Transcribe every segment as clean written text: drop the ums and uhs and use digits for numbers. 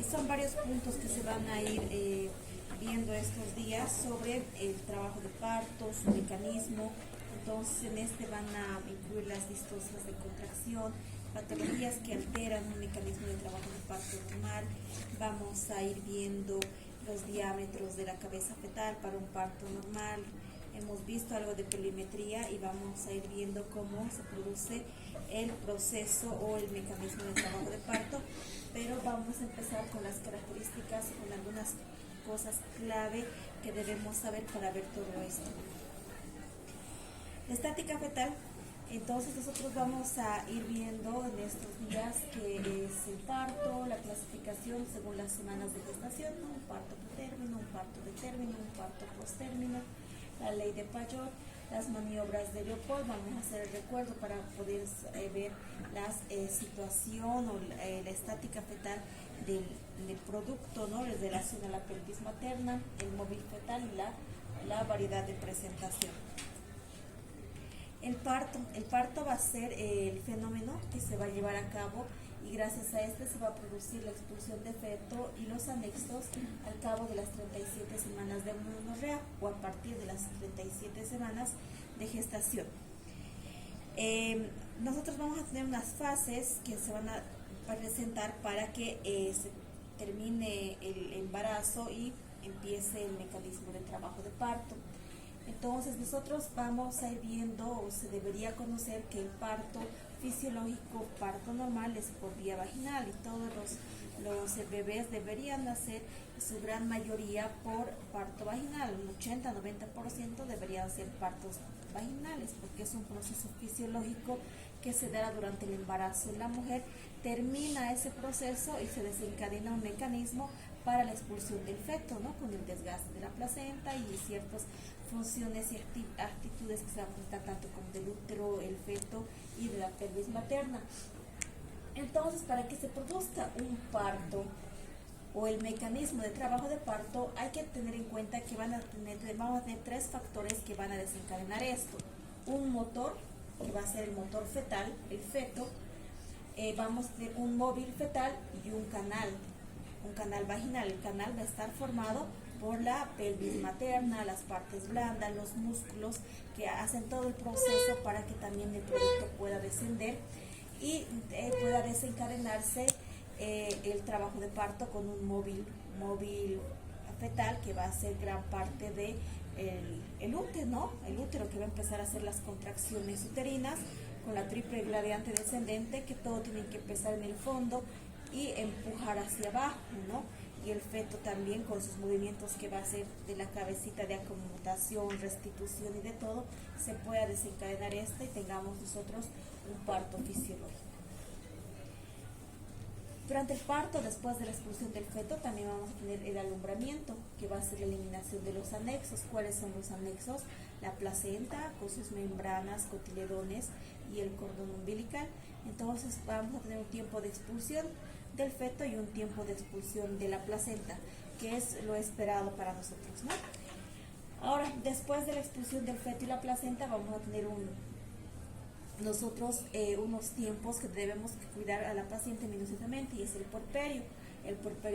Son varios puntos que se van a ir viendo estos días sobre el trabajo de parto, su mecanismo. Entonces en este van a incluir las distonicias de contracción, patologías que alteran un mecanismo de trabajo de parto normal. Vamos a ir viendo los diámetros de la cabeza fetal para un parto normal. Hemos visto algo de polimetría y vamos a ir viendo cómo se produce el proceso o el mecanismo de trabajo de parto, pero vamos a empezar con las características, con algunas cosas clave que debemos saber para ver todo esto. La estática fetal. Entonces nosotros vamos a ir viendo en estos días qué es el parto, la clasificación según las semanas de gestación, ¿no? Un parto pretérmino, un parto de término, un parto postérmino, la ley de Fayot, las maniobras de Leopold. Vamos a hacer el recuerdo para poder ver la situación o la estática fetal del producto, ¿no? En relación a la pelvis materna, el móvil fetal y la variedad de presentación. El parto va a ser el fenómeno que se va a llevar a cabo y gracias a este se va a producir la expulsión de feto y los anexos al cabo de las 37 semanas de menorrea o a partir de las 37 semanas de gestación. Nosotros vamos a tener unas fases que se van a presentar para que se termine el embarazo y empiece el mecanismo de trabajo de parto. Entonces nosotros vamos a ir viendo, o se debería conocer, que el parto fisiológico, parto normal, es por vía vaginal y todos los bebés deberían nacer, su gran mayoría, por parto vaginal. Un 80-90% deberían ser partos vaginales porque es un proceso fisiológico que se dará durante el embarazo. La mujer termina ese proceso y se desencadena un mecanismo para la expulsión del feto, ¿no? Con el desgaste de la placenta y ciertas funciones y actitudes que se van a presentar tanto como del útero, el feto y de la pelvis materna. Entonces, para que se produzca un parto o el mecanismo de trabajo de parto, hay que tener en cuenta que vamos a tener tres factores que van a desencadenar esto. Un motor, que va a ser el motor fetal, el feto. Vamos a tener un móvil fetal y un canal vaginal. El canal va a estar formado por la pelvis materna, las partes blandas, los músculos que hacen todo el proceso para que también el producto pueda descender y pueda desencadenarse el trabajo de parto con un móvil fetal que va a ser gran parte de el útero, ¿no? El útero, que va a empezar a hacer las contracciones uterinas con la triple gladiante descendente, que todo tiene que empezar en el fondo y empujar hacia abajo, ¿no? Y el feto también con sus movimientos que va a hacer de la cabecita de acomodación, restitución y de todo, se pueda desencadenar y tengamos nosotros un parto fisiológico. Durante el parto, después de la expulsión del feto, también vamos a tener el alumbramiento, que va a ser la eliminación de los anexos. ¿Cuáles son los anexos? La placenta con sus membranas, cotiledones y el cordón umbilical. Entonces vamos a tener un tiempo de expulsión del feto y un tiempo de expulsión de la placenta, que es lo esperado para nosotros, ¿no? Ahora, después de la expulsión del feto y la placenta, vamos a tener unos tiempos que debemos cuidar a la paciente minuciosamente, y es el puerperio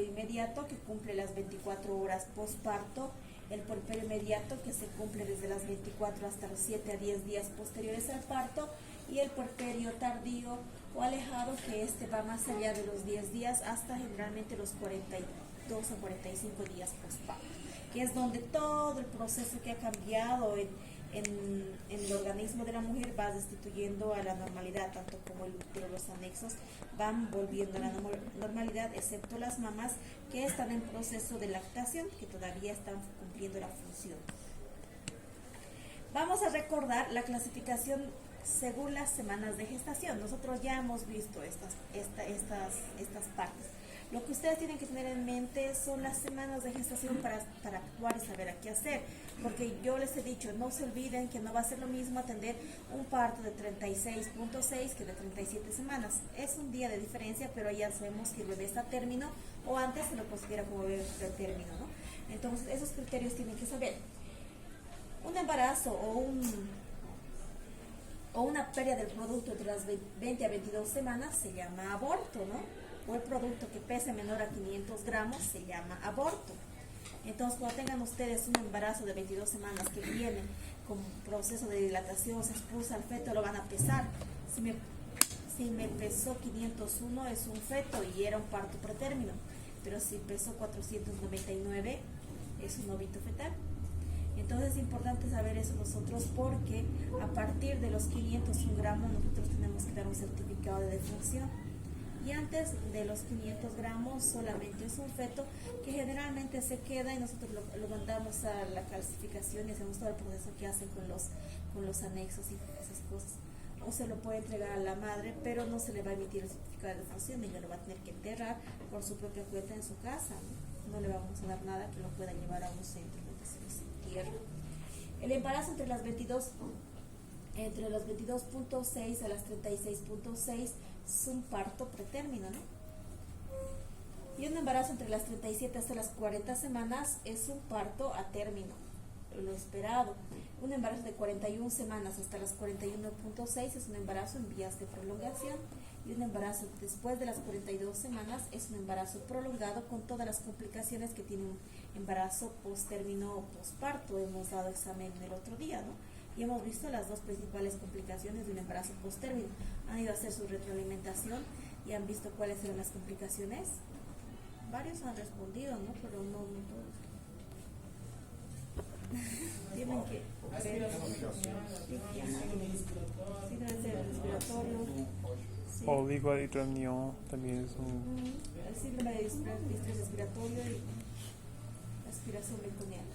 inmediato, que cumple las 24 horas postparto, el puerperio inmediato, que se cumple desde las 24 hasta los 7 a 10 días posteriores al parto, y el puerperio tardío o alejado, que va más allá de los 10 días hasta generalmente los 42 o 45 días postparto, que es donde todo el proceso que ha cambiado en el organismo de la mujer va destituyendo a la normalidad, tanto como el útero, los anexos van volviendo a la normalidad, excepto las mamás que están en proceso de lactación, que todavía están cumpliendo la función. Vamos a recordar la clasificación según las semanas de gestación. Nosotros ya hemos visto estas partes. Lo que ustedes tienen que tener en mente son las semanas de gestación para actuar y saber a qué hacer, porque yo les he dicho, no se olviden que no va a ser lo mismo atender un parto de 36.6 que de 37 semanas. Es un día de diferencia, pero ya sabemos que el bebé está a término, o antes se lo considera como bebé de término, ¿no? Entonces esos criterios tienen que saber. Un embarazo o una pérdida del producto entre las 20 a 22 semanas se llama aborto, ¿no? o el producto que pese menor a 500 gramos se llama aborto. Entonces, cuando tengan ustedes un embarazo de 22 semanas que viene con proceso de dilatación, se expulsa al feto, lo van a pesar. Si me pesó 501 es un feto y era un parto pretérmino, pero si pesó 499 es un óvulo fetal. Entonces es importante saber eso nosotros, porque a partir de los 501 gramos nosotros tenemos que dar un certificado de defunción. Y antes de los 500 gramos solamente es un feto que generalmente se queda y nosotros lo mandamos a la calcificación y hacemos todo el proceso que hacen con los anexos y esas cosas. O se lo puede entregar a la madre, pero no se le va a emitir el certificado de defunción, ella lo va a tener que enterrar por su propia cuenta en su casa. No le vamos a dar nada que lo pueda llevar a un centro donde se entierra. El embarazo entre los 22.6 a las 36.6 es un parto pretérmino, ¿no? Y un embarazo entre las 37 hasta las 40 semanas es un parto a término, lo esperado. Un embarazo de 41 semanas hasta las 41.6 es un embarazo en vías de prolongación, y un embarazo después de las 42 semanas es un embarazo prolongado con todas las complicaciones que tiene un embarazo post-término o posparto. Hemos dado examen el otro día, ¿no? Y hemos visto las dos principales complicaciones de un embarazo post-término. Han ido a hacer su retroalimentación y han visto cuáles eran las complicaciones. Varios han respondido, ¿no? Pero no todos. Tienen que ver. Sí, debe ser respiratorio. Sí. Oligorritmia también es un... El síndrome de distrés respiratorio y aspiración meconiana.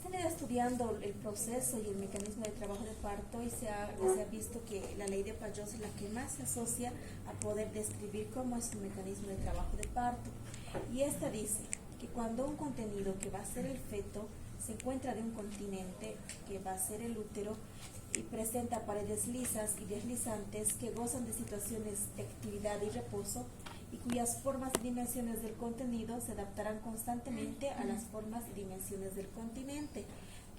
Se han ido estudiando el proceso y el mecanismo de trabajo de parto y se ha visto que la ley de Pajot es la que más se asocia a poder describir cómo es un mecanismo de trabajo de parto. Y esta dice que cuando un contenido que va a ser el feto se encuentra de un continente que va a ser el útero y presenta paredes lisas y deslizantes que gozan de situaciones de actividad y reposo, y cuyas formas y dimensiones del contenido se adaptarán constantemente a las formas y dimensiones del continente.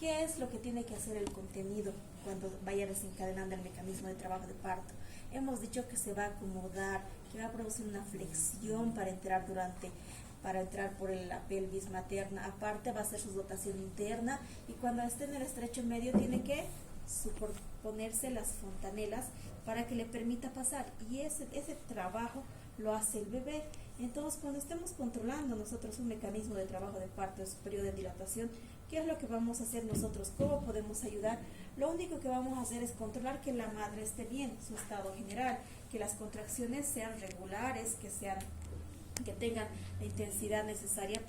¿Qué es lo que tiene que hacer el contenido cuando vaya desencadenando el mecanismo de trabajo de parto? Hemos dicho que se va a acomodar, que va a producir una flexión para entrar por la pelvis materna. Aparte va a hacer su dotación interna, y cuando esté en el estrecho medio tiene que superponerse las fontanelas para que le permita pasar, y ese trabajo lo hace el bebé. Entonces, cuando estemos controlando nosotros un mecanismo de trabajo de parto, de su periodo de dilatación, ¿qué es lo que vamos a hacer nosotros? ¿Cómo podemos ayudar? Lo único que vamos a hacer es controlar que la madre esté bien, su estado general, que las contracciones sean regulares, que tengan la intensidad necesaria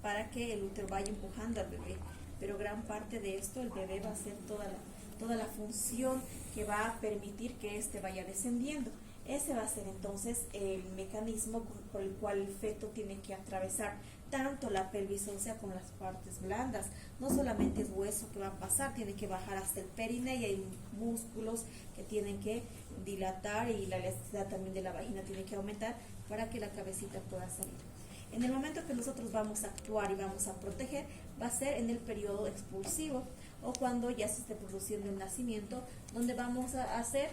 para que el útero vaya empujando al bebé. Pero gran parte de esto, el bebé va a hacer toda la función que va a permitir que éste vaya descendiendo. Ese va a ser entonces el mecanismo por el cual el feto tiene que atravesar tanto la pelvis ósea como las partes blandas. No solamente es hueso que va a pasar, tiene que bajar hasta el perine, y hay músculos que tienen que dilatar, y la elasticidad también de la vagina tiene que aumentar para que la cabecita pueda salir. En el momento que nosotros vamos a actuar y vamos a proteger, va a ser en el periodo expulsivo, o cuando ya se esté produciendo el nacimiento, donde vamos a hacer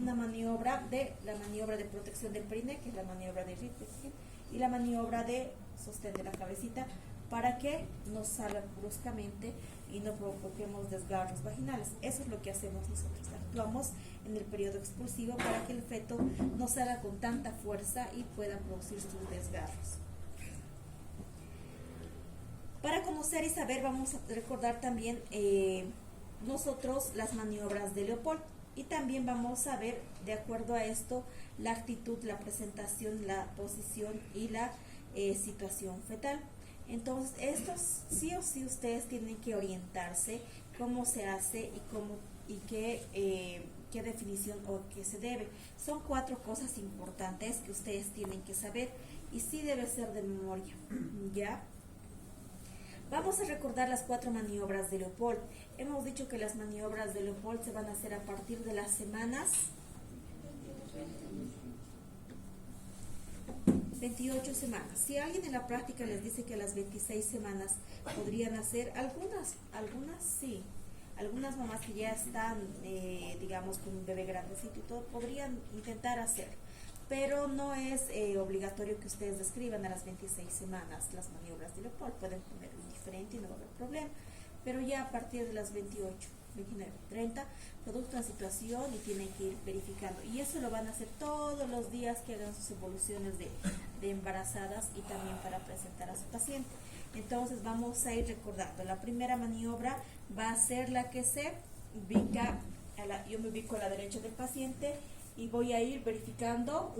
una maniobra de protección del perine, que es la maniobra de Ripken, y la maniobra de sostén de la cabecita, para que no salga bruscamente y no provoquemos desgarros vaginales. Eso es lo que hacemos nosotros. Actuamos en el periodo expulsivo para que el feto no salga con tanta fuerza y pueda producir sus desgarros. Para conocer y saber, vamos a recordar también nosotros las maniobras de Leopold, y también vamos a ver, de acuerdo a esto, la actitud, la presentación, la posición y la situación fetal. Entonces, estos sí o sí ustedes tienen que orientarse cómo se hace y qué definición o qué se debe. Son 4 cosas importantes que ustedes tienen que saber, y sí debe ser de memoria, ¿ya? Vamos a recordar las 4 maniobras de Leopold. Hemos dicho que las maniobras de Leopold se van a hacer a partir de las semanas 28 semanas. Si alguien en la práctica les dice que a las 26 semanas podrían hacer, algunas sí, algunas mamás que ya están, digamos, con un bebé grandecito y todo, podrían intentar hacer. pero no es obligatorio que ustedes describan a las 26 semanas las maniobras de Leopold. Pueden poner un diferente y no va a haber problema, pero ya a partir de las 28, 29, 30, producto de situación y tienen que ir verificando. Y eso lo van a hacer todos los días que hagan sus evoluciones de embarazadas y también para presentar a su paciente. Entonces vamos a ir recordando. La primera maniobra va a ser la que se ubica, yo me ubico a la derecha del paciente y voy a ir verificando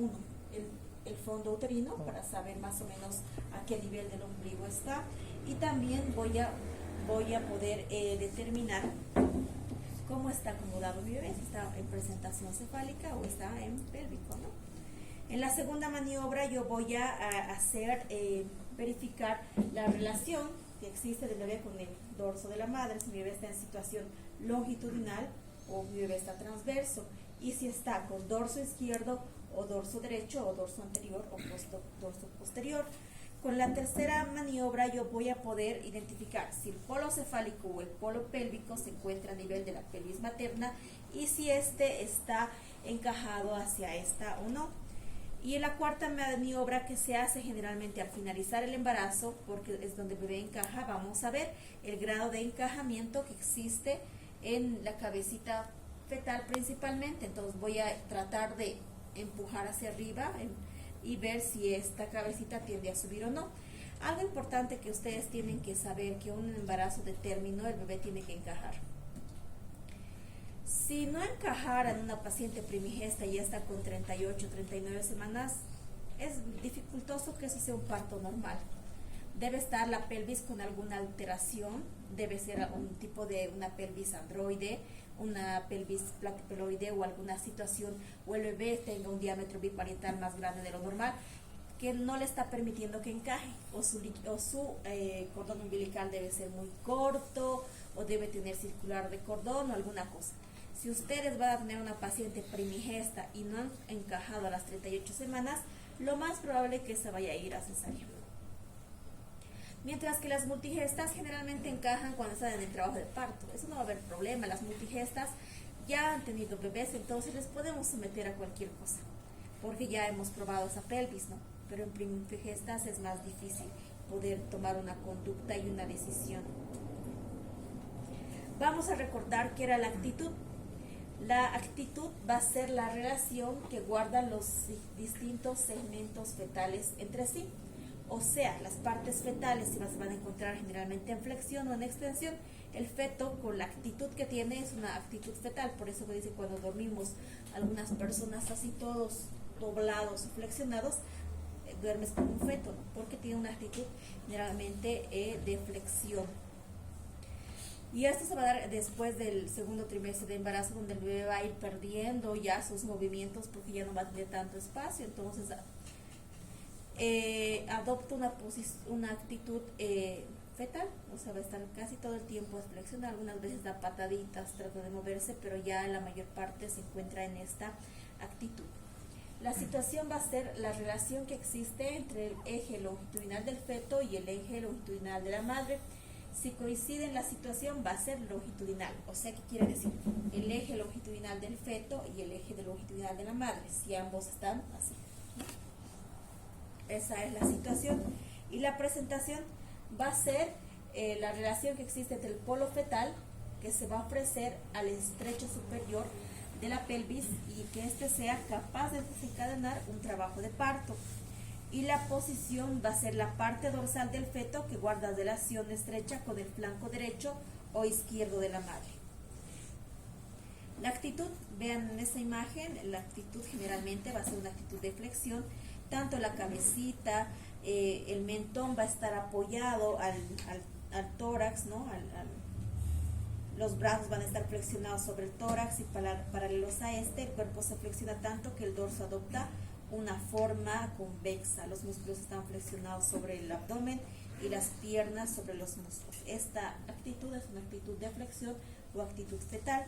el fondo uterino para saber más o menos a qué nivel del ombligo está, y también voy a poder determinar cómo está acomodado mi bebé, si está en presentación cefálica o está en pélvico, ¿no? En la segunda maniobra yo voy a hacer verificar la relación que existe del bebé con el dorso de la madre, si mi bebé está en situación longitudinal o mi bebé está transverso, y si está con dorso izquierdo o dorso derecho o dorso anterior o dorso posterior. Con la tercera maniobra yo voy a poder identificar si el polo cefálico o el polo pélvico se encuentra a nivel de la pelvis materna y si este está encajado hacia esta o no. Y en la cuarta maniobra, que se hace generalmente al finalizar el embarazo, porque es donde el bebé encaja, vamos a ver el grado de encajamiento que existe en la cabecita fetal principalmente. Entonces voy a tratar de empujar hacia arriba y ver si esta cabecita tiende a subir o no. Algo importante que ustedes tienen que saber, que un embarazo de término el bebé tiene que encajar. Si no encajara en una paciente primigesta y ya está con 38, 39 semanas, es dificultoso que eso sea un parto normal. Debe estar la pelvis con alguna alteración, debe ser un tipo de una pelvis androide, una pelvis platipeloide o alguna situación, o el bebé tenga un diámetro biparietal más grande de lo normal, que no le está permitiendo que encaje, o su cordón umbilical debe ser muy corto, o debe tener circular de cordón o alguna cosa. Si ustedes van a tener una paciente primigesta y no han encajado a las 38 semanas, lo más probable es que se vaya a ir a cesárea. Mientras que las multigestas generalmente encajan cuando están en el trabajo de parto. Eso no va a haber problema. Las multigestas ya han tenido bebés, entonces les podemos someter a cualquier cosa, porque ya hemos probado esa pelvis, ¿no? Pero en primigestas es más difícil poder tomar una conducta y una decisión. Vamos a recordar que era la actitud. La actitud va a ser la relación que guardan los distintos segmentos fetales entre sí. O sea, las partes fetales se van a encontrar generalmente en flexión o en extensión. El feto, con la actitud que tiene, es una actitud fetal. Por eso me dice, cuando dormimos, algunas personas así todos doblados o flexionados, duermes como un feto, ¿no? Porque tiene una actitud generalmente de flexión. Y esto se va a dar después del segundo trimestre de embarazo, donde el bebé va a ir perdiendo ya sus movimientos porque ya no va a tener tanto espacio. Entonces adopta una actitud fetal, o sea, va a estar casi todo el tiempo flexionado. Algunas veces da pataditas, trata de moverse, pero ya la mayor parte se encuentra en esta actitud. La situación va a ser la relación que existe entre el eje longitudinal del feto y el eje longitudinal de la madre. Si coinciden, la situación va a ser longitudinal. O sea, ¿qué quiere decir? El eje longitudinal del feto y el eje longitudinal de la madre, si ambos están así. Esa es la situación. Y la presentación va a ser la relación que existe entre el polo fetal, que se va a ofrecer al estrecho superior de la pelvis, y que éste sea capaz de desencadenar un trabajo de parto. Y la posición va a ser la parte dorsal del feto, que guarda relación estrecha con el flanco derecho o izquierdo de la madre. La actitud, vean en esa imagen, la actitud generalmente va a ser una actitud de flexión. Tanto la cabecita, el mentón va a estar apoyado al tórax, ¿no? Los brazos van a estar flexionados sobre el tórax y paralelos a este. El cuerpo se flexiona tanto que el dorso adopta una forma convexa. Los músculos están flexionados sobre el abdomen y las piernas sobre los muslos. Esta actitud es una actitud de flexión o actitud fetal.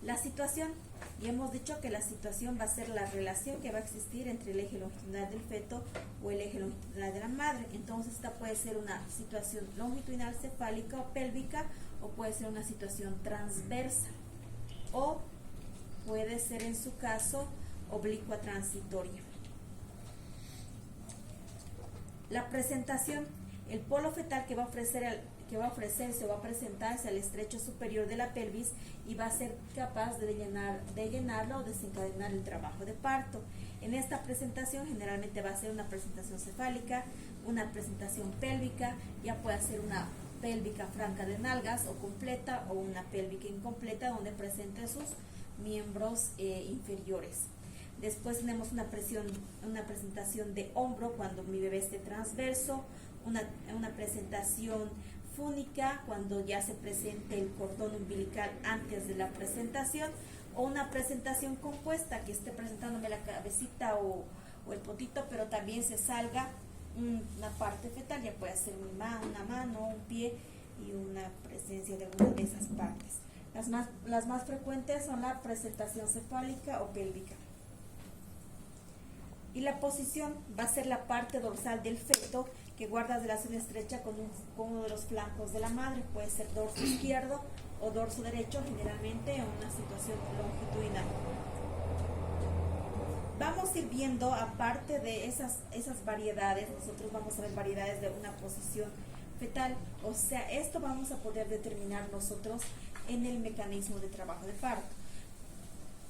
La situación, y hemos dicho que la situación va a ser la relación que va a existir entre el eje longitudinal del feto o el eje longitudinal de la madre. Entonces esta puede ser una situación longitudinal cefálica o pélvica, o puede ser una situación transversa, o puede ser en su caso oblicua transitoria. La presentación. El polo fetal que va a ofrecerse o va a presentarse al estrecho superior de la pelvis y va a ser capaz de llenarlo o desencadenar el trabajo de parto. En esta presentación generalmente va a ser una presentación cefálica, una presentación pélvica, ya puede ser una pélvica franca de nalgas o completa, o una pélvica incompleta donde presente sus miembros inferiores. Después tenemos una presentación de hombro cuando mi bebé esté transverso, una presentación fúnica cuando ya se presente el cordón umbilical antes de la presentación, o una presentación compuesta que esté presentándome la cabecita o el potito, pero también se salga una parte fetal, ya puede ser una mano, un pie y una presencia de alguna de esas partes. Las más frecuentes son la presentación cefálica o pélvica. Y la posición va a ser la parte dorsal del feto que guarda relación estrecha con uno de los flancos de la madre. Puede ser dorso izquierdo o dorso derecho, generalmente en una situación longitudinal. Vamos a ir viendo, aparte de esas variedades, nosotros vamos a ver variedades de una posición fetal. O sea, esto vamos a poder determinar nosotros en el mecanismo de trabajo de parto.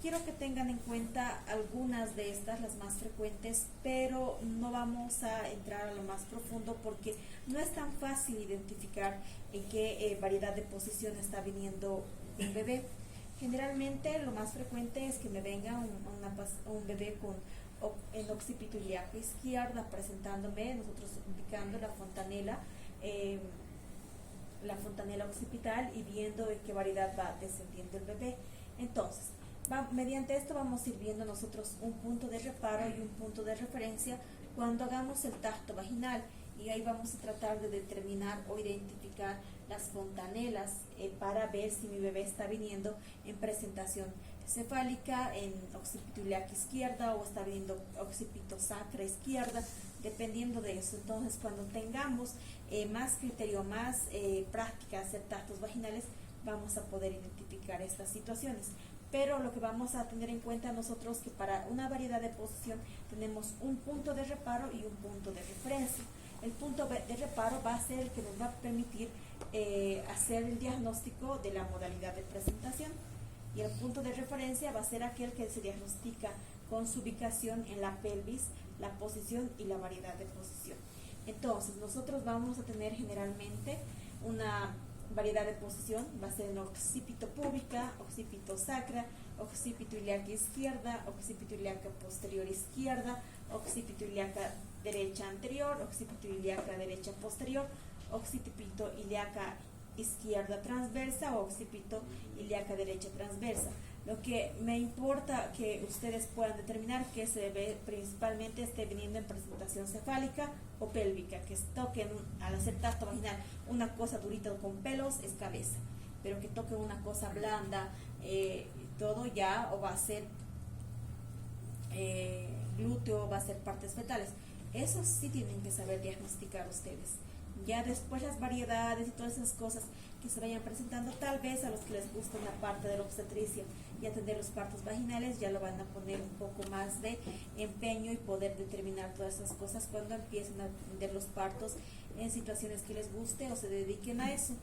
Quiero que tengan en cuenta algunas de estas, las más frecuentes, pero no vamos a entrar a lo más profundo porque no es tan fácil identificar en qué variedad de posición está viniendo un bebé. Generalmente lo más frecuente es que me venga un bebé en occipito ilíaco izquierda presentándome, nosotros indicando la fontanela occipital y viendo en qué variedad va descendiendo el bebé. Entonces, mediante esto vamos a ir viendo nosotros un punto de reparo y un punto de referencia cuando hagamos el tacto vaginal, y ahí vamos a tratar de determinar o identificar las fontanelas para ver si mi bebé está viniendo en presentación cefálica, en occipito ilíaco izquierda, o está viniendo occipito sacra izquierda, dependiendo de eso. Entonces, cuando tengamos más criterio, más práctica de hacer tactos vaginales, vamos a poder identificar estas situaciones. Pero lo que vamos a tener en cuenta nosotros que para una variedad de posición tenemos un punto de reparo y un punto de referencia. El punto de reparo va a ser el que nos va a permitir hacer el diagnóstico de la modalidad de presentación, y el punto de referencia va a ser aquel que se diagnostica con su ubicación en la pelvis, la posición y la variedad de posición. Entonces, nosotros vamos a tener generalmente una variedad de posición, va a ser en occipito púbica, occipito sacra, occipito ilíaca izquierda, occipito ilíaca posterior izquierda, occipito ilíaca derecha anterior, occipito ilíaca derecha posterior, occipito ilíaca izquierda transversa o occipito ilíaca derecha transversa. Lo que me importa que ustedes puedan determinar que ese bebé principalmente esté viniendo en presentación cefálica o pélvica, que toquen al hacer tacto vaginal una cosa durita con pelos es cabeza, pero que toquen una cosa blanda, todo ya, o va a ser glúteo, va a ser partes fetales. Eso sí tienen que saber diagnosticar ustedes. Ya después las variedades y todas esas cosas que se vayan presentando, tal vez a los que les gusta la parte de la obstetricia y atender los partos vaginales, ya lo van a poner un poco más de empeño y poder determinar todas esas cosas cuando empiecen a atender los partos en situaciones que les guste o se dediquen a eso.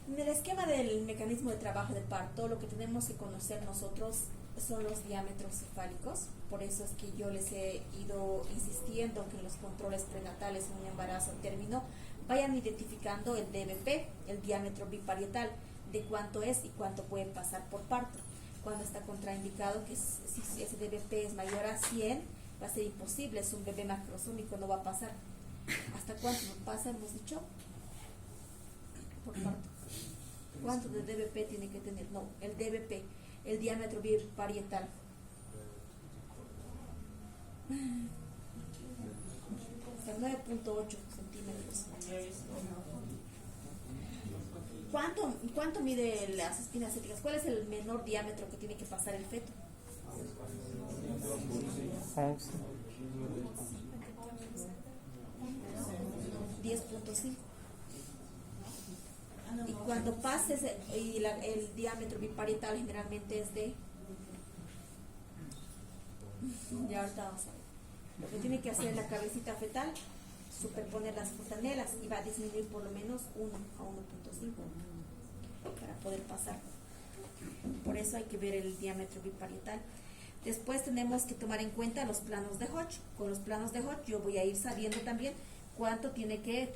En el esquema del mecanismo de trabajo de parto, lo que tenemos que conocer nosotros son los diámetros cefálicos. Por eso es que yo les he ido insistiendo que en los controles prenatales en un embarazo a término vayan identificando el DBP, el diámetro biparietal, de cuánto es y cuánto puede pasar por parto. Cuando está contraindicado, que si ese DBP es mayor a 100, va a ser imposible, es un bebé macrosómico, no va a pasar. ¿Hasta cuánto pasa, hemos dicho? Por parto. ¿Cuánto de DBP tiene que tener? No, el DBP, el diámetro biparietal. Hasta 9.8 centímetros. ¿Cuánto mide las espinas céticas? ¿Cuál es el menor diámetro que tiene que pasar el feto? 11. 10.5. Y cuando pases el diámetro biparietal generalmente es de Ya ahorita vamos a ver. Lo que tiene que hacer en la cabecita fetal, superponer las fontanelas y va a disminuir por lo menos 1 a 1.5 para poder pasar. Por eso hay que ver el diámetro biparietal. Después tenemos que tomar en cuenta los planos de Hodge. Con los planos de Hodge yo voy a ir sabiendo también cuánto tiene que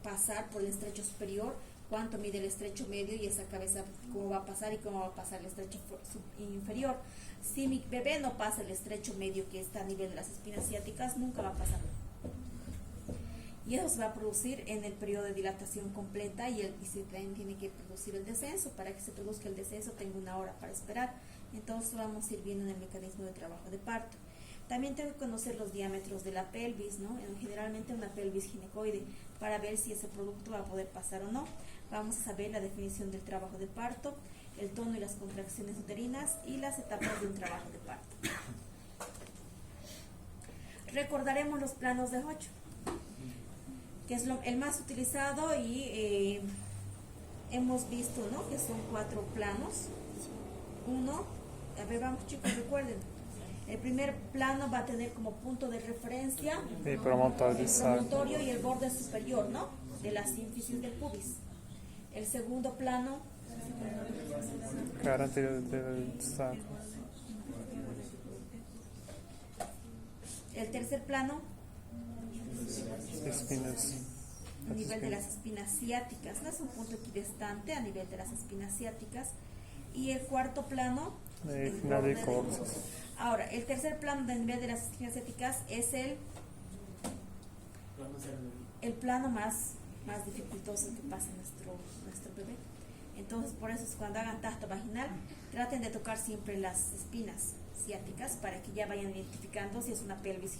pasar por el estrecho superior, cuánto mide el estrecho medio y esa cabeza cómo va a pasar y cómo va a pasar el estrecho inferior. Si mi bebé no pasa el estrecho medio que está a nivel de las espinas ciáticas, nunca va a pasar. Y eso se va a producir en el periodo de dilatación completa y se también tiene que producir el descenso. Para que se produzca el descenso tengo 1 hora para esperar. Entonces vamos a ir viendo en el mecanismo de trabajo de parto. También tengo que conocer los diámetros de la pelvis, ¿no? Generalmente una pelvis ginecoide, para ver si ese producto va a poder pasar o no. Vamos a saber la definición del trabajo de parto, el tono y las contracciones uterinas y las etapas de un trabajo de parto. Recordaremos los planos de Hodge, que es el más utilizado y hemos visto, ¿no?, que son 4 planos. A ver, vamos chicos, recuerden, el primer plano va a tener como punto de referencia el promontorio y el borde superior, ¿no?, de la sínfisis del pubis. El segundo plano, cara anterior del sacro. el tercer plano, Espinas. a nivel de las espinas ciáticas, ¿no?, es un punto equidistante a nivel de las espinas ciáticas. Y el cuarto plano, El final del coxis. Ahora, el tercer plano de nivel de las espinas ciáticas es el plano más dificultoso que pasa nuestro bebé. Entonces, por eso es cuando hagan tacto vaginal, traten de tocar siempre las espinas ciáticas para que ya vayan identificando si es una pelvis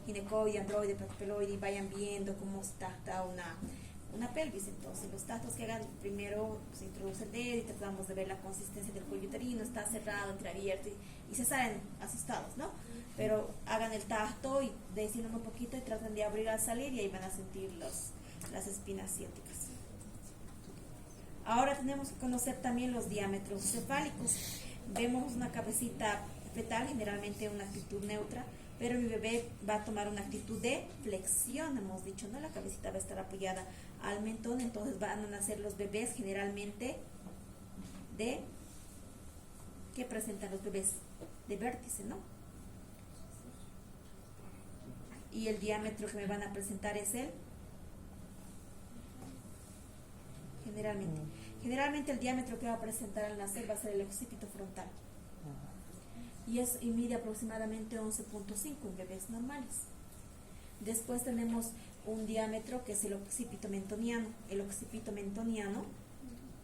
ginecoide, androide, platypeloide, y vayan viendo cómo está una pelvis. Entonces, los tactos que hagan, primero se introduce el dedo y tratamos de ver la consistencia del cuello uterino, está cerrado, entreabierto, y se salen asustados, ¿no? Pero hagan el tacto y desciendan un poquito y traten de abrir al salir, y ahí van a sentir las espinas ciáticas. Ahora tenemos que conocer también los diámetros cefálicos. Vemos una cabecita fetal, generalmente una actitud neutra, pero mi bebé va a tomar una actitud de flexión, hemos dicho, ¿no? La cabecita va a estar apoyada al mentón, entonces van a nacer los bebés generalmente ¿qué presentan los bebés? De vértice, ¿no? Y el diámetro que me van a presentar es generalmente el diámetro que va a presentar al nacer va a ser el occipito frontal. Y mide aproximadamente 11.5 en bebés normales. Después tenemos un diámetro que es el occipito mentoniano. El occipito mentoniano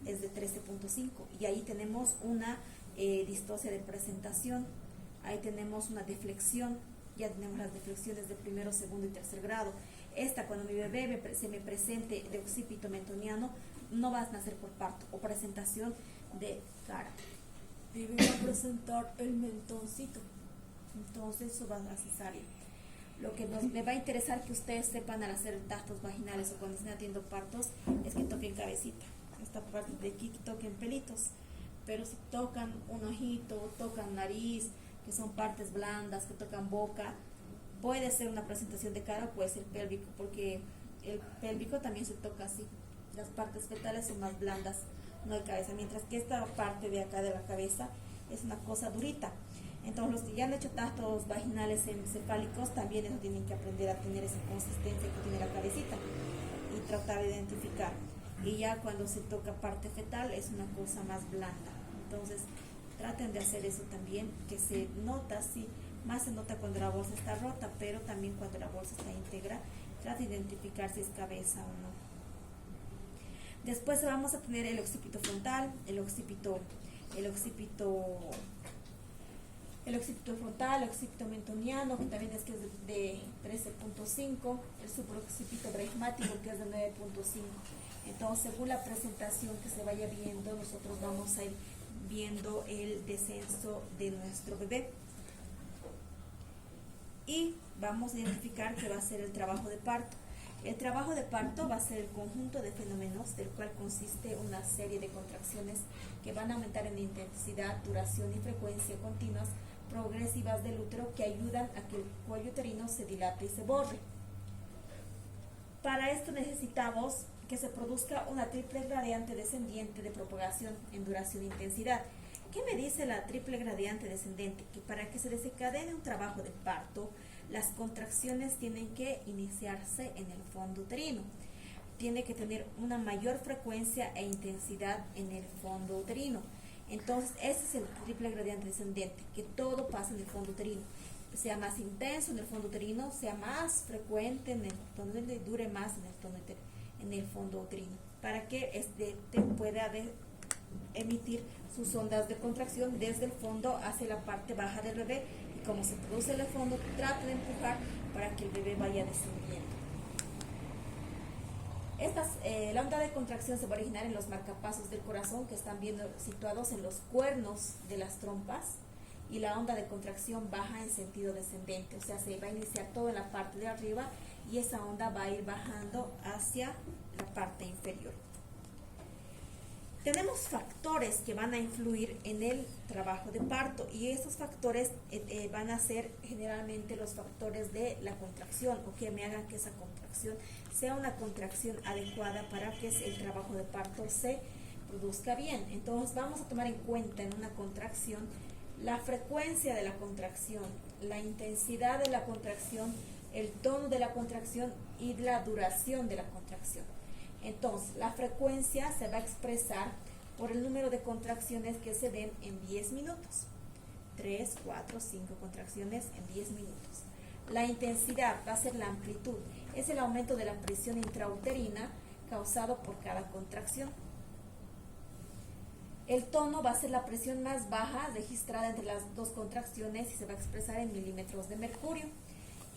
es de 13.5 y ahí tenemos una distocia de presentación. Ahí tenemos una deflexión. Ya tenemos las deflexiones de primero, segundo y tercer grado. Cuando mi bebé se me presente de occipito mentoniano, no va a nacer por parto o presentación de cara. Y va a presentar el mentoncito. Entonces eso va a cesárea. Lo que me va a interesar que ustedes sepan al hacer tactos vaginales o cuando estén haciendo partos es que toquen cabecita. Esta parte de aquí que toquen pelitos. Pero si tocan un ojito, tocan nariz, que son partes blandas, que tocan boca, puede ser una presentación de cara o puede ser pélvico, porque el pélvico también se toca así. Las partes fetales son más blandas, no hay cabeza, mientras que esta parte de acá de la cabeza es una cosa durita. Entonces los que ya han hecho tactos vaginales encefálicos también eso tienen que aprender a tener esa consistencia que tiene la cabecita y tratar de identificar. Y ya cuando se toca parte fetal es una cosa más blanda. Entonces traten de hacer eso también, que se nota, sí, más se nota cuando la bolsa está rota, pero también cuando la bolsa está íntegra, traten de identificar si es cabeza o no. Después vamos a tener el occipito frontal, el occipito frontal, el occipito mentoniano, que también es de 13.5, el supraoccipito bregmático, que es de 9.5. Entonces, según la presentación que se vaya viendo, nosotros vamos a ir viendo el descenso de nuestro bebé. Y vamos a identificar que va a ser el trabajo de parto. El trabajo de parto va a ser el conjunto de fenómenos del cual consiste una serie de contracciones que van a aumentar en intensidad, duración y frecuencia continuas progresivas del útero que ayudan a que el cuello uterino se dilate y se borre. Para esto necesitamos que se produzca una triple gradiente descendiente de propagación en duración e intensidad. ¿Qué me dice la triple gradiente descendente? Que para que se desencadene un trabajo de parto, las contracciones tienen que iniciarse en el fondo uterino. Tiene que tener una mayor frecuencia e intensidad en el fondo uterino. Entonces, ese es el triple gradiente descendente, que todo pasa en el fondo uterino. Sea más intenso en el fondo uterino, sea más frecuente en el tono uterino, dure más en el fondo uterino, para que pueda emitir sus ondas de contracción desde el fondo hacia la parte baja del bebé, y como se produce en el fondo, trate de empujar para que el bebé vaya descendiendo. La onda de contracción se va a originar en los marcapasos del corazón, que están viendo situados en los cuernos de las trompas, y la onda de contracción baja en sentido descendente, o sea, se va a iniciar todo en la parte de arriba y esa onda va a ir bajando hacia la parte inferior. Tenemos factores que van a influir en el trabajo de parto, y esos factores van a ser generalmente los factores de la contracción, o que me hagan que esa contracción sea una contracción adecuada para que el trabajo de parto se produzca bien. Entonces vamos a tomar en cuenta en una contracción la frecuencia de la contracción, la intensidad de la contracción, el tono de la contracción y la duración de la contracción. Entonces, la frecuencia se va a expresar por el número de contracciones que se den en 10 minutos. 3, 4, 5 contracciones en 10 minutos. La intensidad va a ser la amplitud, es el aumento de la presión intrauterina causado por cada contracción. El tono va a ser la presión más baja registrada entre las dos contracciones y se va a expresar en milímetros de mercurio.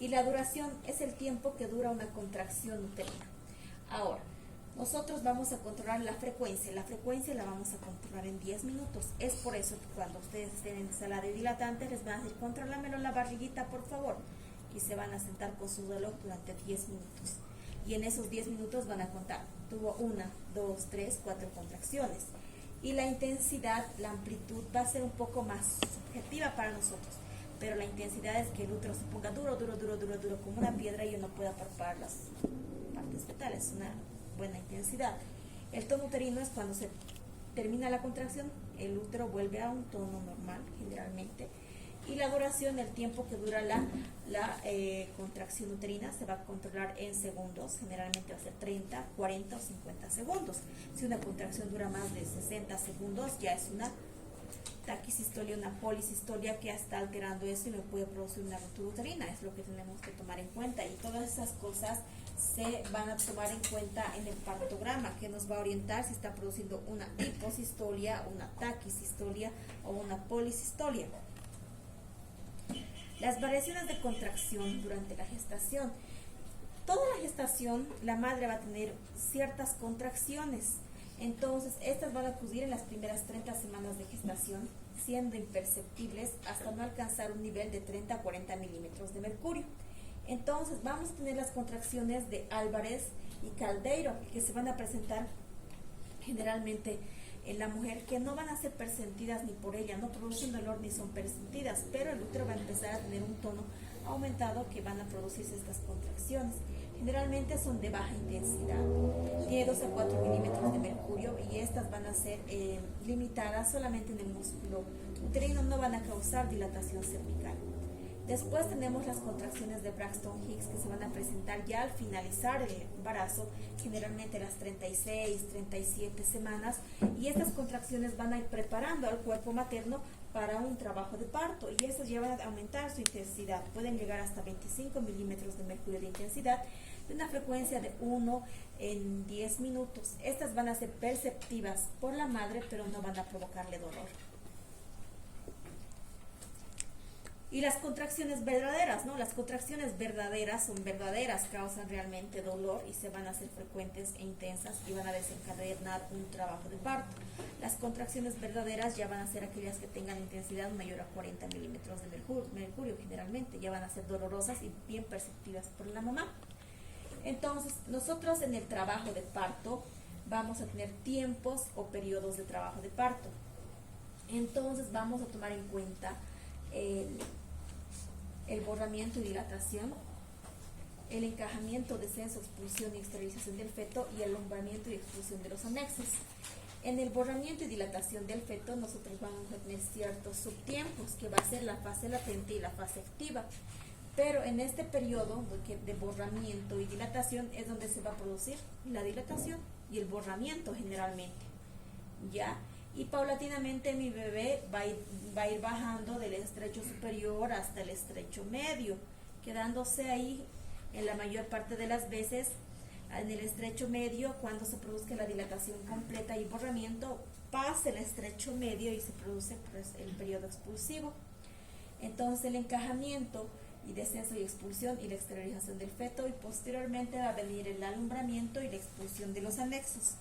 Y la duración es el tiempo que dura una contracción uterina. Ahora, nosotros vamos a controlar la frecuencia. La frecuencia la vamos a controlar en 10 minutos. Es por eso que cuando ustedes estén en sala de dilatante les van a decir, controlámelo la barriguita, por favor. Y se van a sentar con su reloj durante 10 minutos. Y en esos 10 minutos van a contar. Tuvo 1, 2, 3, 4 contracciones. Y la intensidad, la amplitud va a ser un poco más subjetiva para nosotros, pero la intensidad es que el útero se ponga duro, como una piedra y uno pueda palpar las partes fetales, es una buena intensidad. El tono uterino es cuando se termina la contracción, el útero vuelve a un tono normal generalmente, y la duración, el tiempo que dura la contracción uterina, se va a controlar en segundos, generalmente va a ser 30, 40 o 50 segundos. Si una contracción dura más de 60 segundos, ya es una taquisistolia, una polisistolia que está alterando eso y me puede producir una ruptura uterina. Es lo que tenemos que tomar en cuenta, y todas esas cosas se van a tomar en cuenta en el partograma, que nos va a orientar si está produciendo una hiposistolia, una taquisistolia o una polisistolia. Las variaciones de contracción durante la gestación. Toda la gestación, la madre va a tener ciertas contracciones. Entonces, estas van a ocurrir en las primeras 30 semanas de gestación, siendo imperceptibles hasta no alcanzar un nivel de 30 a 40 milímetros de mercurio. Entonces, vamos a tener las contracciones de Álvarez y Caldeiro, que se van a presentar generalmente en la mujer, que no van a ser persentidas ni por ella, no producen dolor ni son persentidas, pero el útero va a empezar a tener un tono aumentado que van a producirse estas contracciones. Generalmente son de baja intensidad, tiene 2 a 4 milímetros de mercurio, y estas van a ser limitadas solamente en el músculo uterino, no van a causar dilatación cervical. Después tenemos las contracciones de Braxton Hicks, que se van a presentar ya al finalizar el embarazo, generalmente a las 36, 37 semanas, y estas contracciones van a ir preparando al cuerpo materno para un trabajo de parto, y estas ya van a aumentar su intensidad, pueden llegar hasta 25 milímetros de mercurio de intensidad, de una frecuencia de 1 en 10 minutos. Estas van a ser perceptivas por la madre, pero no van a provocarle dolor. Y las contracciones verdaderas, ¿no? Las contracciones verdaderas son verdaderas, causan realmente dolor y se van a hacer frecuentes e intensas y van a desencadenar un trabajo de parto. Las contracciones verdaderas ya van a ser aquellas que tengan intensidad mayor a 40 milímetros de mercurio, generalmente, ya van a ser dolorosas y bien perceptivas por la mamá. Entonces, nosotros en el trabajo de parto vamos a tener tiempos o periodos de trabajo de parto. Entonces, vamos a tomar en cuenta el, el borramiento y dilatación, el encajamiento, descenso, expulsión y exteriorización del feto y el alumbramiento y expulsión de los anexos. En el borramiento y dilatación del feto nosotros vamos a tener ciertos subtiempos, que va a ser la fase latente y la fase activa. Pero en este periodo de borramiento y dilatación es donde se va a producir la dilatación y el borramiento generalmente, ¿ya? Y paulatinamente mi bebé va a ir bajando del estrecho superior hasta el estrecho medio, quedándose ahí en la mayor parte de las veces en el estrecho medio. Cuando se produzca la dilatación completa y borramiento, pasa el estrecho medio y se produce pues, el periodo expulsivo. Entonces el encajamiento y descenso y expulsión y la exteriorización del feto, y posteriormente va a venir el alumbramiento y la expulsión de los anexos.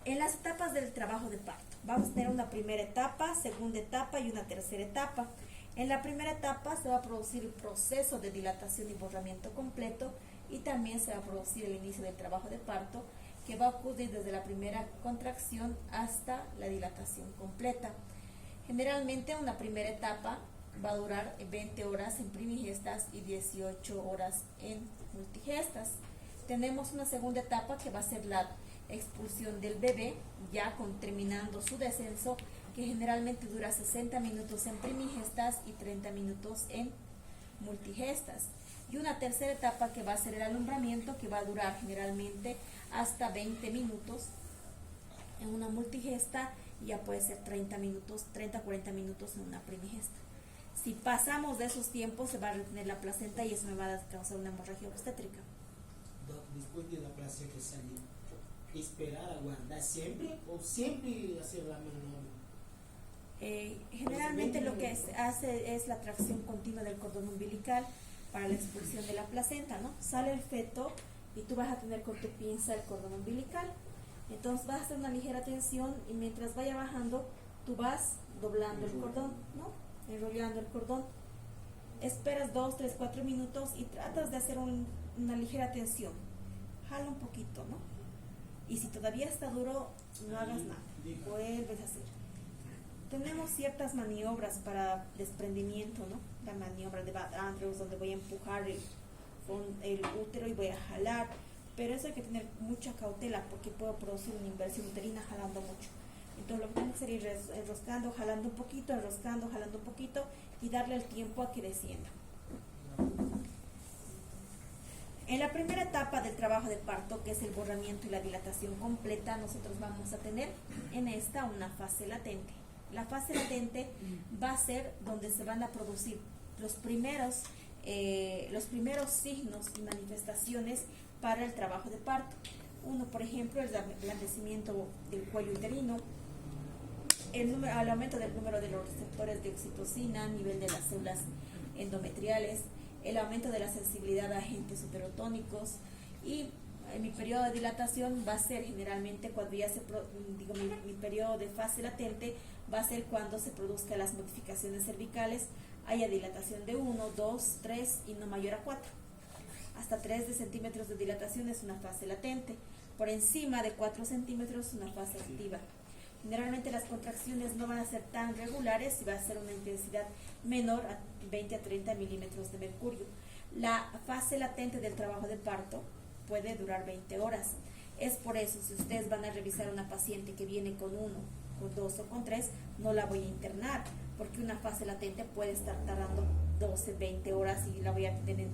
En las etapas del trabajo de parto, vamos a tener una primera etapa, segunda etapa y una tercera etapa. En la primera etapa se va a producir el proceso de dilatación y borramiento completo, y también se va a producir el inicio del trabajo de parto, que va a ocurrir desde la primera contracción hasta la dilatación completa. Generalmente una primera etapa va a durar 20 horas en primigestas y 18 horas en multigestas. Tenemos una segunda etapa que va a ser la expulsión del bebé, ya terminando su descenso, que generalmente dura 60 minutos en primigestas y 30 minutos en multigestas. Y una tercera etapa que va a ser el alumbramiento, que va a durar generalmente hasta 20 minutos en una multigesta, y ya puede ser 30 a 40 minutos en una primigesta. Si pasamos de esos tiempos, se va a retener la placenta y eso me va a causar una hemorragia obstétrica. Después de la placenta salir, ¿esperar aguardar siempre o siempre hacer la maniobra? Generalmente lo que se hace es la tracción continua del cordón umbilical para la expulsión de la placenta, ¿no? Sale el feto y tú vas a tener con tu pinza el cordón umbilical. Entonces vas a hacer una ligera tensión y mientras vaya bajando, tú vas doblando el cordón, ¿no? Enrollando el cordón. Esperas 2, 3, 4 minutos y tratas de hacer una ligera tensión. Jala un poquito, ¿no? Y si todavía está duro, no hagas nada. Vuelves a hacer. Tenemos ciertas maniobras para desprendimiento, ¿no? La maniobra de Bad Andrews, donde voy a empujar el útero y voy a jalar. Pero eso hay que tener mucha cautela porque puedo producir una inversión uterina jalando mucho. Entonces lo que tengo que hacer es ir enroscando, jalando un poquito, enroscando, jalando un poquito y darle el tiempo a que descienda. En la primera etapa del trabajo de parto, que es el borramiento y la dilatación completa, nosotros vamos a tener en esta una fase latente. La fase latente va a ser donde se van a producir los primeros signos y manifestaciones para el trabajo de parto. Uno, por ejemplo, el ablandecimiento del cuello uterino, el aumento del número de los receptores de oxitocina, nivel de las células endometriales, el aumento de la sensibilidad a agentes uterotónicos, y mi periodo de dilatación va a ser generalmente cuando ya mi periodo de fase latente va a ser cuando se produzcan las modificaciones cervicales, haya dilatación de 1, 2, 3 y no mayor a 4. Hasta 3 centímetros de dilatación es una fase latente. Por encima de 4 centímetros es una fase activa. Generalmente las contracciones no van a ser tan regulares y va a ser una intensidad menor a 20 a 30 milímetros de mercurio. La fase latente del trabajo de parto puede durar 20 horas. Es por eso, si ustedes van a revisar a una paciente que viene con 1, con 2 o con 3, no la voy a internar, porque una fase latente puede estar tardando 12, 20 horas y la voy a tener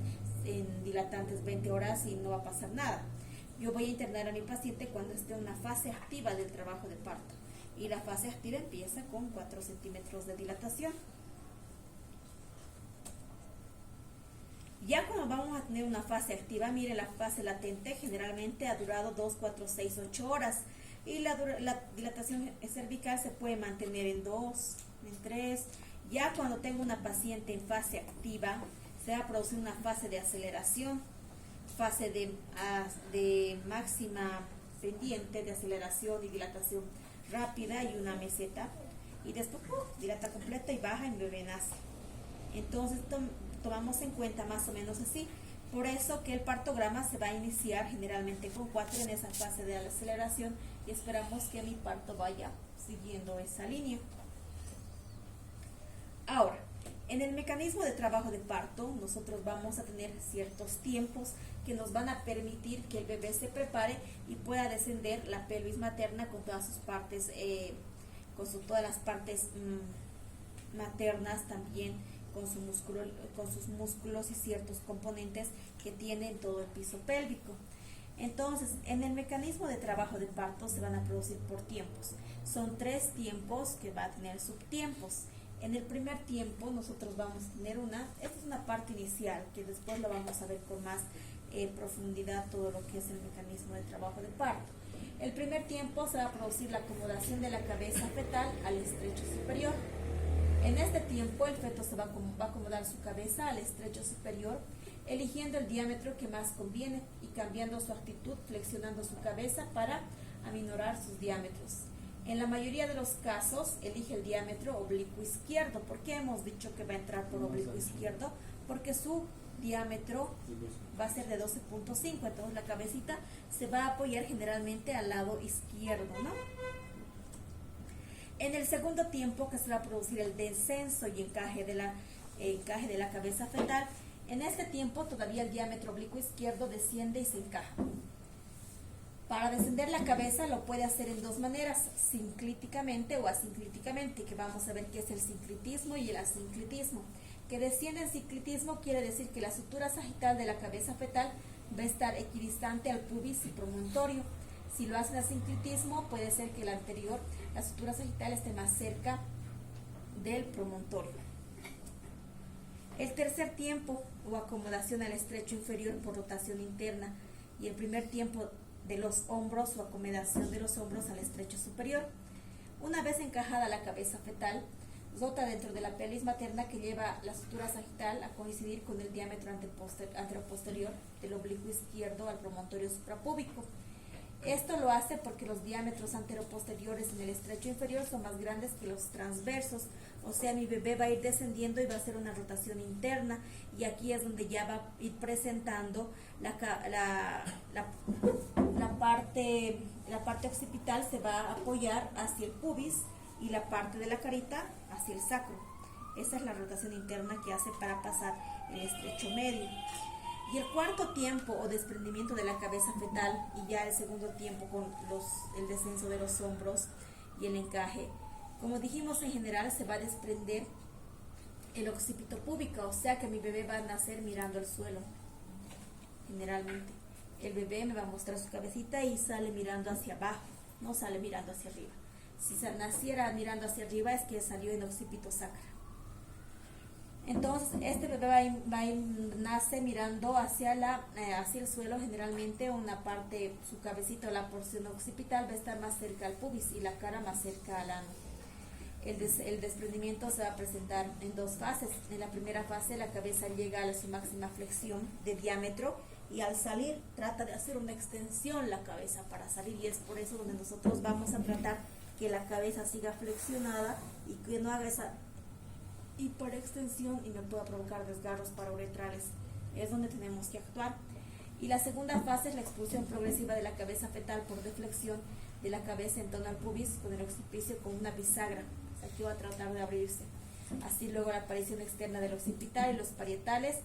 en dilatantes 20 horas y no va a pasar nada. Yo voy a internar a mi paciente cuando esté en una fase activa del trabajo de parto. Y la fase activa empieza con 4 centímetros de dilatación. Ya cuando vamos a tener una fase activa, mire, la fase latente generalmente ha durado 2, 4, 6, 8 horas. Y la dilatación cervical se puede mantener en 2, en 3. Ya cuando tengo una paciente en fase activa, se va a producir una fase de aceleración, fase de máxima pendiente de aceleración y dilatación rápida y una meseta, y después dilata completa y baja y mi bebé nace. Entonces tomamos en cuenta más o menos así. Por eso que el partograma se va a iniciar generalmente con 4 en esa fase de aceleración, y esperamos que mi parto vaya siguiendo esa línea. Ahora, en el mecanismo de trabajo de parto, nosotros vamos a tener ciertos tiempos que nos van a permitir que el bebé se prepare y pueda descender la pelvis materna con todas sus partes, todas las partes maternas también, con sus músculos y ciertos componentes que tiene en todo el piso pélvico. Entonces, en el mecanismo de trabajo de parto se van a producir por tiempos. Son 3 tiempos que va a tener subtiempos. En el primer tiempo nosotros vamos a tener esta es una parte inicial, que después lo vamos a ver con más profundidad todo lo que es el mecanismo de trabajo de parto. El primer tiempo se va a producir la acomodación de la cabeza fetal al estrecho superior. En este tiempo el feto va a acomodar su cabeza al estrecho superior, eligiendo el diámetro que más conviene y cambiando su actitud, flexionando su cabeza para aminorar sus diámetros. En la mayoría de los casos elige el diámetro oblicuo izquierdo. ¿Por qué hemos dicho que va a entrar por oblicuo izquierdo? Porque su diámetro va a ser de 12.5, entonces la cabecita se va a apoyar generalmente al lado izquierdo, ¿no? En el segundo tiempo, que se va a producir el descenso y encaje de la cabeza fetal, en este tiempo todavía el diámetro oblicuo izquierdo desciende y se encaja. Para descender la cabeza lo puede hacer en 2 maneras, sinclíticamente o asinclíticamente, que vamos a ver qué es el sinclitismo y el asinclitismo. Que desciende en sinclitismo quiere decir que la sutura sagital de la cabeza fetal va a estar equidistante al pubis y promontorio. Si lo hacen asinclitismo, puede ser que la sutura sagital esté más cerca del promontorio. El tercer tiempo o acomodación al estrecho inferior por rotación interna, y el primer tiempo de los hombros o acomodación de los hombros al estrecho superior. Una vez encajada la cabeza fetal, rota dentro de la pelvis materna que lleva la sutura sagital a coincidir con el diámetro anteroposterior del oblicuo izquierdo al promontorio suprapúbico. Esto lo hace porque los diámetros anteroposteriores en el estrecho inferior son más grandes que los transversos, o sea, mi bebé va a ir descendiendo y va a hacer una rotación interna, y aquí es donde ya va a ir presentando la parte occipital se va a apoyar hacia el pubis y la parte de la carita hacia el sacro. Esa es la rotación interna que hace para pasar el estrecho medio. Y el cuarto tiempo o desprendimiento de la cabeza fetal, y ya el segundo tiempo con el descenso de los hombros y el encaje. Como dijimos, en general se va a desprender el occipito púbico, o sea que mi bebé va a nacer mirando el suelo. Generalmente el bebé me va a mostrar su cabecita y sale mirando hacia abajo, no sale mirando hacia arriba. Si naciera mirando hacia arriba es que salió en occipito sacra. Entonces este bebé nace mirando hacia el suelo, generalmente una parte, su cabecita o la porción occipital va a estar más cerca al pubis y la cara más cerca al ano. El desprendimiento se va a presentar en 2 fases. En la primera fase la cabeza llega a su máxima flexión de diámetro y al salir trata de hacer una extensión la cabeza para salir, y es por eso donde nosotros vamos a tratar que la cabeza siga flexionada y que no haga esa hiperextensión y me pueda provocar desgarros parauretrales. Es donde tenemos que actuar. Y la segunda fase es la expulsión progresiva de la cabeza fetal por deflexión de la cabeza en torno al pubis con el occipicio con una bisagra. Aquí va a tratar de abrirse. Así luego la aparición externa del occipital y los parietales,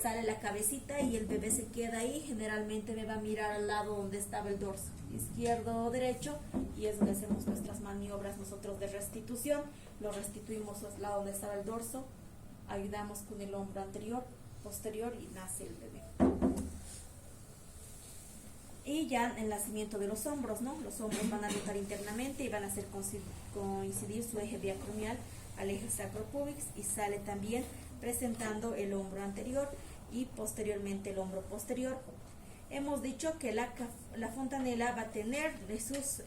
sale la cabecita y el bebé se queda ahí. Generalmente me va a mirar al lado donde estaba el dorso, izquierdo o derecho, y es donde hacemos nuestras maniobras nosotros de restitución. Lo restituimos al lado donde estaba el dorso, ayudamos con el hombro anterior, posterior y nace el bebé. Y ya el nacimiento de los hombros, ¿no? Los hombros van a rotar internamente y van a hacer coincidir su eje diacromial al eje sacropúbico, y sale también presentando el hombro anterior y posteriormente el hombro posterior. Hemos dicho que la fontanela va a tener sus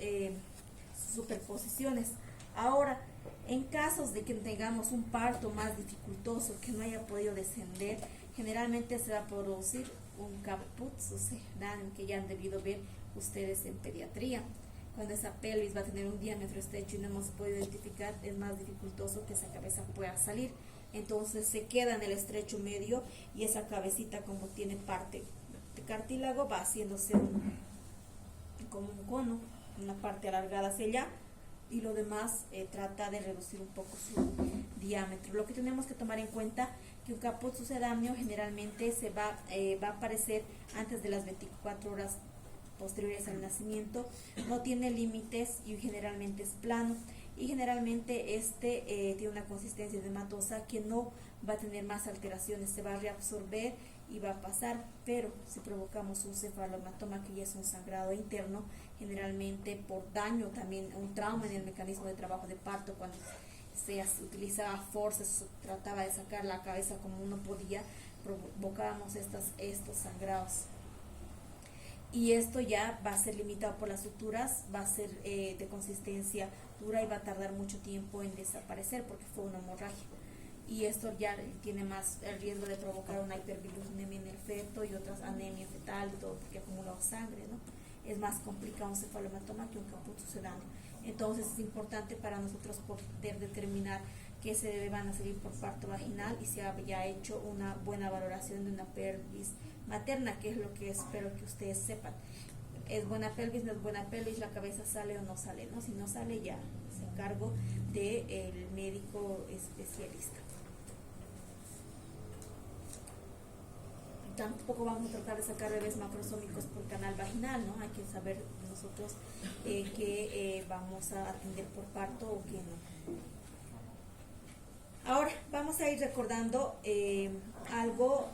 superposiciones. Ahora, en casos de que tengamos un parto más dificultoso, que no haya podido descender, generalmente se va a producir un caput, o sea, que ya han debido ver ustedes en pediatría. Cuando esa pelvis va a tener un diámetro estrecho y no hemos podido identificar, es más dificultoso que esa cabeza pueda salir. Entonces se queda en el estrecho medio y esa cabecita, como tiene parte de cartílago, va haciéndose como un cono, una parte alargada hacia allá y lo demás trata de reducir un poco su diámetro. Lo que tenemos que tomar en cuenta que un caput sucedáneo generalmente va a aparecer antes de las 24 horas posteriores al nacimiento, no tiene límites y generalmente es plano, y generalmente tiene una consistencia edematosa que no va a tener más alteraciones, se va a reabsorber y va a pasar. Pero si provocamos un cefalohematoma, que ya es un sangrado interno, generalmente por daño, también un trauma en el mecanismo de trabajo de parto, cuando se utilizaba fuerzas, se trataba de sacar la cabeza como uno podía, provocábamos estos sangrados. Y esto ya va a ser limitado por las suturas, va a ser de consistencia dura y va a tardar mucho tiempo en desaparecer porque fue una hemorragia. Y esto ya tiene más el riesgo de provocar una hiperbilirubinemia en el feto y otras anemia fetal y todo, porque acumula sangre, ¿no? Es más complicado un cefalohematoma que un caput sucedáneo. Entonces es importante para nosotros poder determinar que se van a seguir por parto vaginal y se haya hecho una buena valoración de una pelvis materna, que es lo que espero que ustedes sepan. ¿Es buena pelvis, no es buena pelvis? ¿La cabeza sale o no sale? ¿No? Si no sale, ya se encargo del médico especialista. Tampoco vamos a tratar de sacar bebés macrosómicos por canal vaginal, ¿no? Hay que saber nosotros que vamos a atender por parto o que no. Ahora vamos a ir recordando algo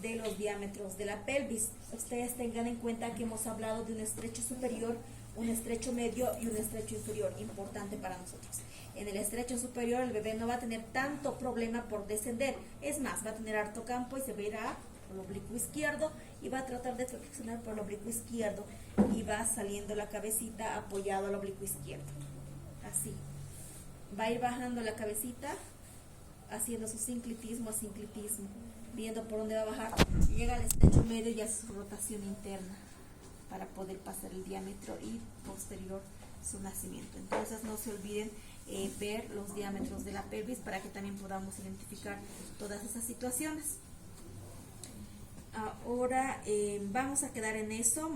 de los diámetros de la pelvis. Ustedes tengan en cuenta que hemos hablado de un estrecho superior, un estrecho medio y un estrecho inferior, importante para nosotros. En el estrecho superior el bebé no va a tener tanto problema por descender, es más, va a tener harto campo y se verá por el oblicuo izquierdo y va a tratar de flexionar por el oblicuo izquierdo y va saliendo la cabecita apoyado al oblicuo izquierdo, así. Va a ir bajando la cabecita, haciendo su sinclitismo, viendo por dónde va a bajar, llega al estrecho medio y hace su rotación interna para poder pasar el diámetro y posterior su nacimiento. Entonces no se olviden ver los diámetros de la pelvis para que también podamos identificar todas esas situaciones. Ahora vamos a quedar en eso.